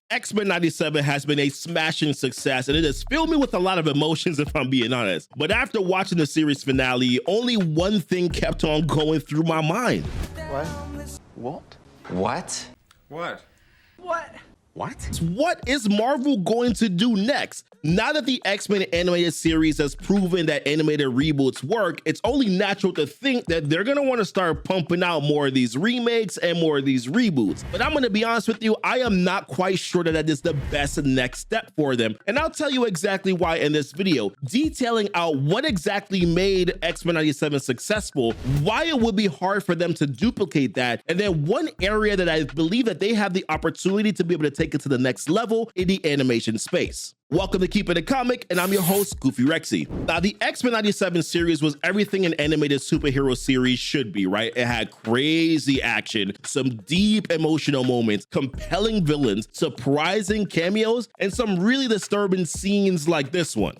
X-Men 97 has been a smashing success, and it has filled me with a lot of emotions if I'm being honest. But after watching the series finale, only one thing kept on going through my mind. What? What is Marvel going to do next? Now that the X-Men animated series has proven that animated reboots work, it's only natural to think that they're gonna want to start pumping out more of these remakes and more of these reboots. But I'm gonna be honest with you, I am not quite sure that is the best next step for them. And I'll tell you exactly why in this video, detailing out what exactly made X-Men 97 successful, why it would be hard for them to duplicate that, and then one area that I believe that they have the opportunity to be able to take it to the next level in the animation space. Welcome to Keepin' It Comic, and I'm your host, GoofyRhexxi. Now, the X-Men 97 series was everything an animated superhero series should be, right? It had crazy action, some deep emotional moments, compelling villains, surprising cameos, and some really disturbing scenes like this one.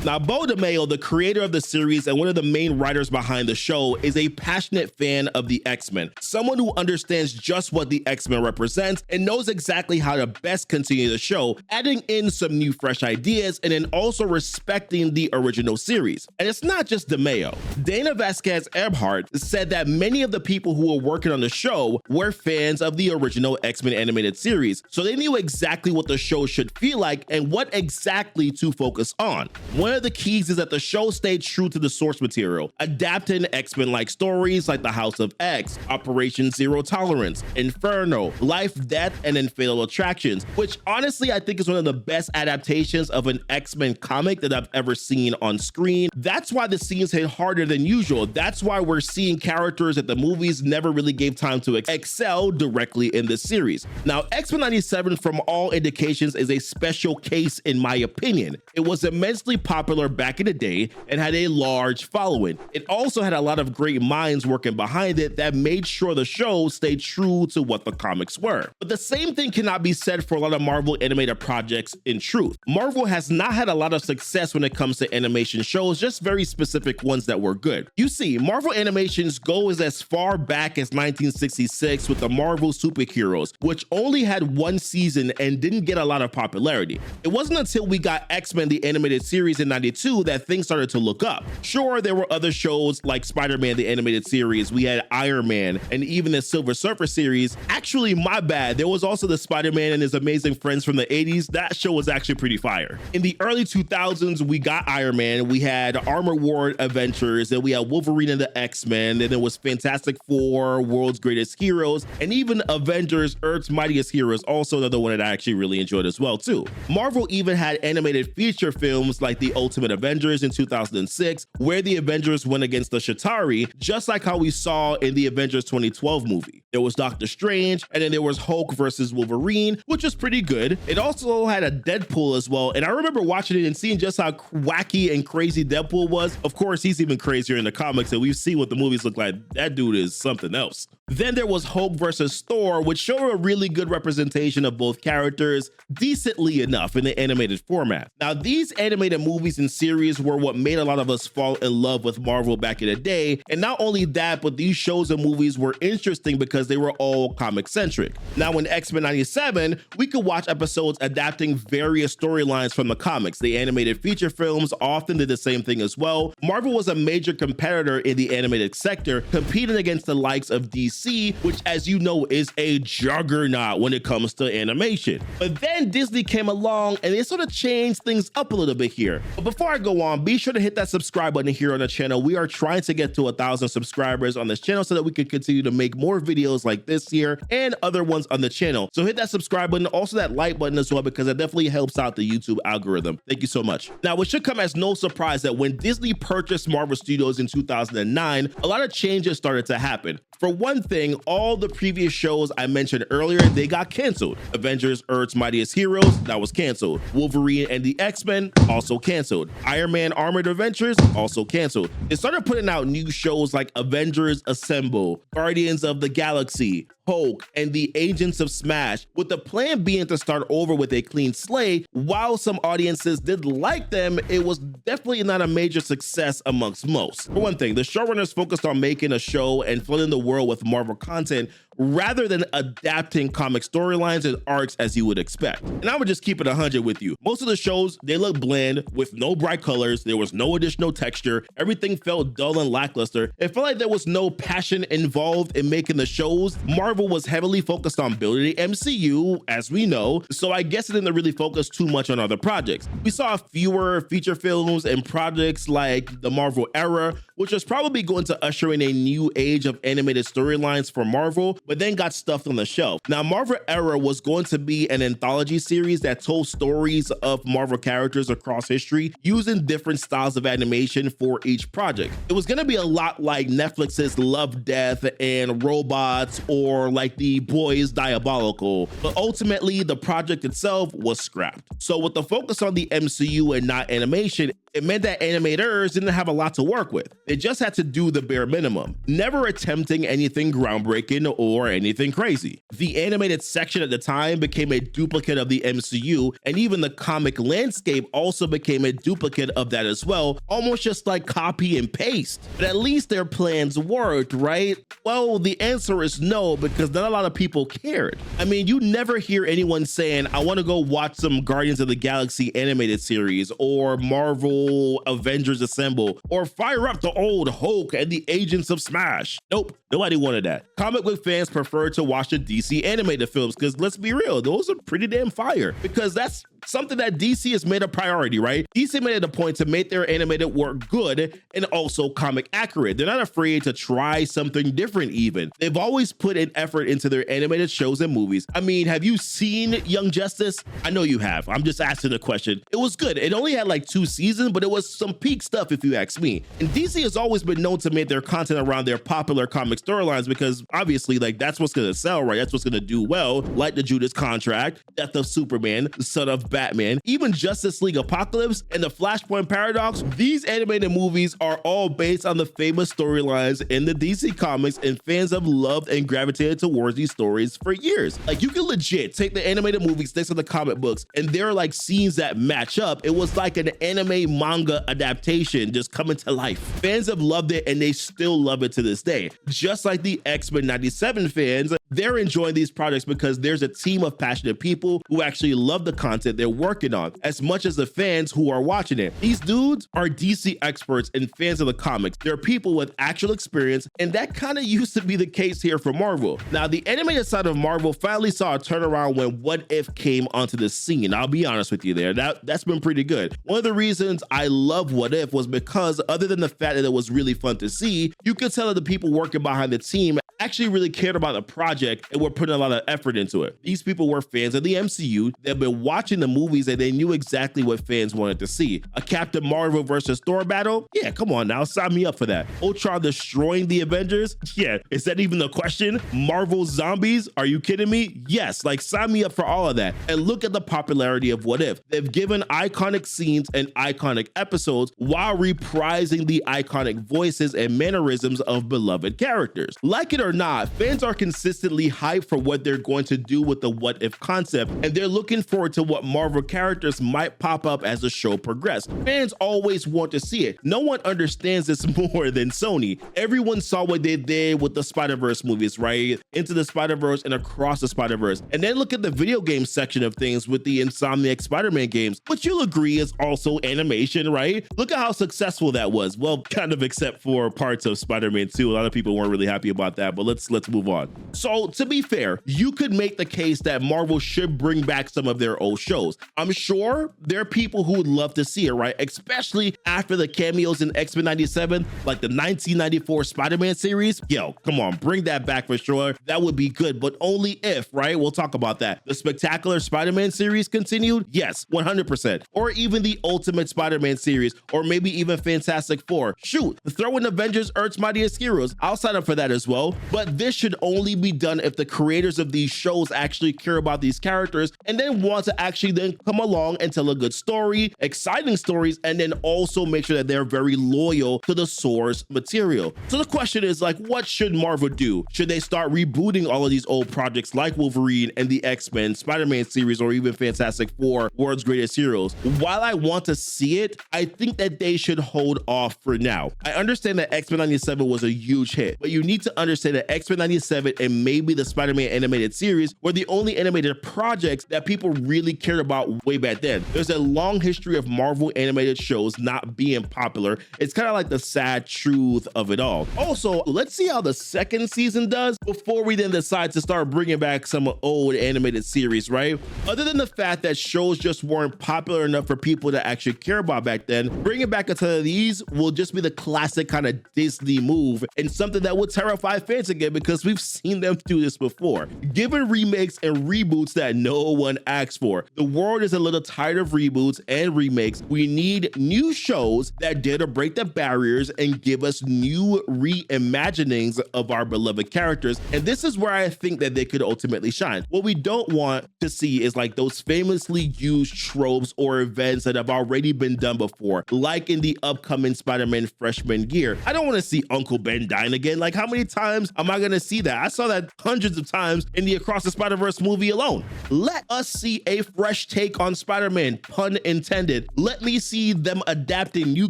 Now, Bo DeMayo, the creator of the series and one of the main writers behind the show, is a passionate fan of the X-Men, someone who understands just what the X-Men represents and knows exactly how to best continue the show, adding in some new fresh ideas and then also respecting the original series. And it's not just DeMayo. Dana Vasquez Ebhart said that many of the people who were working on the show were fans of the original X-Men animated series, so they knew exactly what the show should feel like and what exactly to focus on. One of the keys is that the show stayed true to the source material, adapting X-Men-like stories like the House of X, Operation Zero Tolerance, Inferno, Life, Death, and then Fatal Attractions, which honestly I think is one of the best adaptations of an X-Men comic that I've ever seen on screen. That's why the scenes hit harder than usual. That's why we're seeing characters that the movies never really gave time to excel directly in this series. Now, X-Men 97, from all indications, is a special case in my opinion. It was immensely popular back in the day and had a large following. It also had a lot of great minds working behind it that made sure the show stayed true to what the comics were. But the same thing cannot be said for a lot of Marvel animated projects in truth. Marvel has not had a lot of success when it comes to animation shows, just very specific ones that were good. You see, Marvel animations go as far back as 1966 with the Marvel Superheroes, which only had one season and didn't get a lot of popularity. It wasn't until we got X-Men the animated series in 92 that things started to look up. Sure, there were other shows like Spider-Man the animated series, we had Iron Man, and even the Silver Surfer series. Actually, my bad, there was also the Spider-Man and His Amazing Friends from the 80s. That show was actually pretty fire. In the early 2000s, we got Iron Man, we had Armor Wars Adventures, and we had Wolverine and the X-Men, and there was Fantastic Four, World's Greatest Heroes, and even Avengers, Earth's Mightiest Heroes, also another one that I actually really enjoyed as well too. Marvel even had animated feature films like the Ultimate Avengers in 2006, where the Avengers went against the Chitauri, just like how we saw in the Avengers 2012 movie. There was Doctor Strange, and then there was Hulk versus Wolverine, which was pretty good. It also had a Deadpool as well, and I remember watching it and seeing just how wacky and crazy Deadpool was. Of course, he's even crazier in the comics, and we've seen what the movies look like. That dude is something else. Then there was Hulk versus Thor, which showed a really good representation of both characters, decently enough in the animated format. Now, these animated movies and series were what made a lot of us fall in love with Marvel back in the day, and not only that, but these shows and movies were interesting because they were all comic-centric. Now, in X-Men 97, we could watch episodes adapting various storylines from the comics. The animated feature films often did the same thing as well. Marvel was a major competitor in the animated sector, competing against the likes of DC, which, as you know, is a juggernaut when it comes to animation. But then Disney came along and they sort of changed things up a little bit here. But before I go on, be sure to hit that subscribe button here on the channel. We are trying to get to 1,000 subscribers on this channel so that we can continue to make more videos like this here and other ones on the channel. So hit that subscribe button, also that like button as well, because it definitely helps out the YouTube algorithm. Thank you so much. Now, it should come as no surprise that when Disney purchased Marvel Studios in 2009, a lot of changes started to happen. For one thing, all the previous shows I mentioned earlier, they got canceled. Avengers, Earth's Mightiest Heroes, that was canceled. Wolverine and the X-Men, also canceled. Iron Man Armored Adventures, also canceled. They started putting out new shows like Avengers Assemble, Guardians of the Galaxy, Hulk, and the Agents of Smash, with the plan being to start over with a clean slate. While some audiences did like them, it was definitely not a major success amongst most. For one thing, the showrunners focused on making a show and flooding the world with Marvel content, rather than adapting comic storylines and arcs as you would expect. And I would just keep it 100 with you. Most of the shows, they look bland with no bright colors. There was no additional texture. Everything felt dull and lackluster. It felt like there was no passion involved in making the shows. Marvel was heavily focused on building the MCU, as we know, so I guess it didn't really focus too much on other projects. We saw fewer feature films and projects like the Marvel era, which was probably going to usher in a new age of animated storylines for Marvel, but then got stuffed on the shelf. Now, Marvel era was going to be an anthology series that told stories of Marvel characters across history using different styles of animation for each project. It was going to be a lot like Netflix's Love, Death, and Robots, or like The Boys Diabolical, but ultimately the project itself was scrapped. So with the focus on the MCU and not animation, it meant that animators didn't have a lot to work with. They just had to do the bare minimum, never attempting anything groundbreaking or anything crazy. The animated section at the time became a duplicate of the MCU, and even the comic landscape also became a duplicate of that as well, almost just like copy and paste. But at least their plans worked, right? Well, the answer is no, because not a lot of people cared. I mean, you never hear anyone saying, I want to go watch some Guardians of the Galaxy animated series, or Marvel Avengers Assemble, or fire up the old Hulk and the Agents of Smash. Nope, nobody wanted that. Comic book fans prefer to watch the DC animated films, because let's be real, those are pretty damn fire, because that's something that DC has made a priority, right? DC made it a point to make their animated work good and also comic accurate. They're not afraid to try something different even. They've always put an effort into their animated shows and movies. I mean, have you seen Young Justice? I know you have. I'm just asking the question. It was good. It only had like 2 seasons, but it was some peak stuff if you ask me. And DC has always been known to make their content around their popular comic storylines, because obviously like that's what's gonna sell, right? That's what's gonna do well, like the Judas Contract, Death of Superman, the Son of Batman, even Justice League Apocalypse, and the Flashpoint Paradox. These animated movies are all based on the famous storylines in the DC comics, and fans have loved and gravitated towards these stories for years. Like, you can legit take the animated movies next to the comic books, and there are like scenes that match up. It was like an anime manga adaptation just coming to life. Fans have loved it, and they still love it to this day. Just like the X-Men 97 fans, they're enjoying these projects because there's a team of passionate people who actually love the content they're working on as much as the fans who are watching it. These dudes are DC experts and fans of the comics. They're people with actual experience, and that kind of used to be the case here for Marvel. Now, the animated side of Marvel finally saw a turnaround when What If came onto the scene. I'll be honest with you there. That's been pretty good. One of the reasons I love What If was because, other than the fact that it was really fun to see, you could tell that the people working behind the team actually really cared about the project and were putting a lot of effort into it. These people were fans of the MCU. They've been watching the movies, and they knew exactly what fans wanted to see. A Captain Marvel versus Thor battle? Yeah, come on now, sign me up for that. Ultron destroying the Avengers? Yeah, is that even a question? Marvel zombies? Are you kidding me? Yes, like sign me up for all of that. And look at the popularity of What If. They've given iconic scenes and iconic episodes while reprising the iconic voices and mannerisms of beloved characters. Like it or not, fans are consistently hyped for what they're going to do with the What If concept, and they're looking forward to what Marvel characters might pop up as the show progresses. Fans always want to see it. No one understands this more than Sony. Everyone saw what they did with the Spider-Verse movies, right? Into the Spider-Verse and Across the Spider-Verse. And then look at the video game section of things with the Insomniac Spider-Man games, which you'll agree is also animation, right? Look at how successful that was. Well, kind of, except for parts of Spider-Man 2. A lot of people weren't really happy about that, but let's move on. So to be fair, you could make the case that Marvel should bring back some of their old shows. I'm sure there are people who would love to see it, right? Especially after the cameos in X-Men 97, like the 1994 Spider-Man series. Yo, come on, bring that back for sure. That would be good, but only if, right? We'll talk about that. The Spectacular Spider-Man series continued? Yes, 100%. Or even the Ultimate Spider-Man series, or maybe even Fantastic Four. Shoot, throw in Avengers Earth's Mightiest Heroes. I'll sign up for that as well. But this should only be done if the creators of these shows actually care about these characters and then want to actually then come along and tell a good story, exciting stories, and then also make sure that they're very loyal to the source material. So the question is, like, what should Marvel do? Should they start rebooting all of these old projects like Wolverine and the X-Men, Spider-Man series, or even Fantastic Four, World's Greatest Heroes? While I want to see it, I think that they should hold off for now. I understand that X-Men 97 was a huge hit, but you need to understand that X-Men 97 and maybe maybe the Spider-Man animated series were the only animated projects that people really cared about way back then. There's a long history of Marvel animated shows not being popular. It's kind of like the sad truth of it all. Also, let's see how the second season does before we then decide to start bringing back some old animated series, right? Other than the fact that shows just weren't popular enough for people to actually care about back then, bringing back a ton of these will just be the classic kind of Disney move and something that would terrify fans again because we've seen them do this before. Given remakes and reboots that no one asked for, the world is a little tired of reboots and remakes. We need new shows that dare to break the barriers and give us new reimaginings of our beloved characters. And this is where I think that they could ultimately shine. What we don't want to see is like those famously used tropes or events that have already been done before, like in the upcoming Spider-Man freshman year. I don't want to see Uncle Ben dying again. Like, how many times am I going to see that? I saw that hundreds of times in the Across the Spider-Verse movie alone. Let us see a fresh take on Spider-Man, pun intended. Let me see them adapting new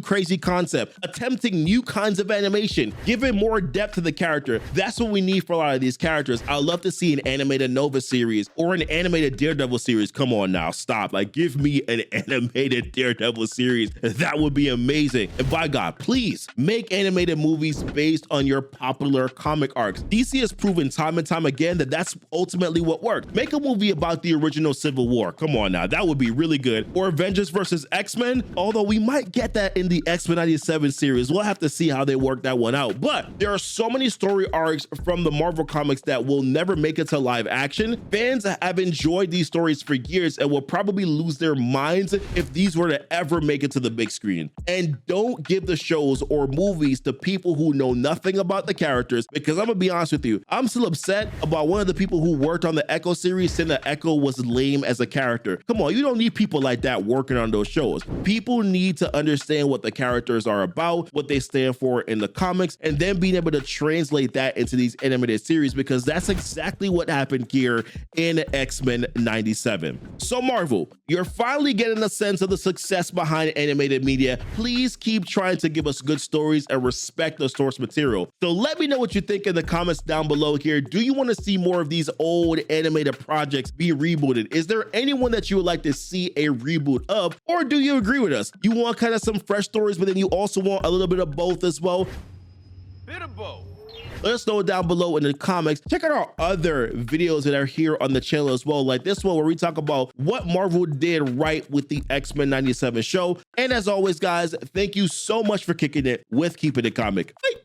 crazy concept, attempting new kinds of animation, giving more depth to the character. That's what we need for a lot of these characters. I'd love to see an animated Nova series or an animated Daredevil series. Come on now, stop. Like, give me an animated Daredevil series. That would be amazing. And by God, please make animated movies based on your popular comic arcs. DC has proven time and time again that that's ultimately what worked. Make a movie about the original Civil War. Come on now, that would be really good. Or Avengers versus X-Men, although we might get that in the X-Men 97 series. We'll have to see how they work that one out. But there are so many story arcs from the Marvel comics that will never make it to live action. Fans have enjoyed these stories for years and will probably lose their minds if these were to ever make it to the big screen. And don't give the shows or movies to people who know nothing about the characters, because I'm gonna be honest with you, I'm still upset about one of the people who worked on the Echo series saying that Echo was lame as a character. Come on, you don't need people like that working on those shows. People need to understand what the characters are about, what they stand for in the comics, and then being able to translate that into these animated series, because that's exactly what happened here in X-Men 97. So Marvel, you're finally getting a sense of the success behind animated media. Please keep trying to give us good stories and respect the source material. So let me know what you think in the comments down below here. Do you want to see more of these old animated projects be rebooted? Is there anyone that you would like to see a reboot of? Or do you agree with us? You want kind of some fresh stories, but then you also want a little bit of both as well? Bit of both. Let us know down below in the comments. Check out our other videos that are here on the channel as well, like this one where we talk about what Marvel did right with the X-Men 97 show. And as always, guys, thank you so much for kicking it with Keepin' It Comic. Bye.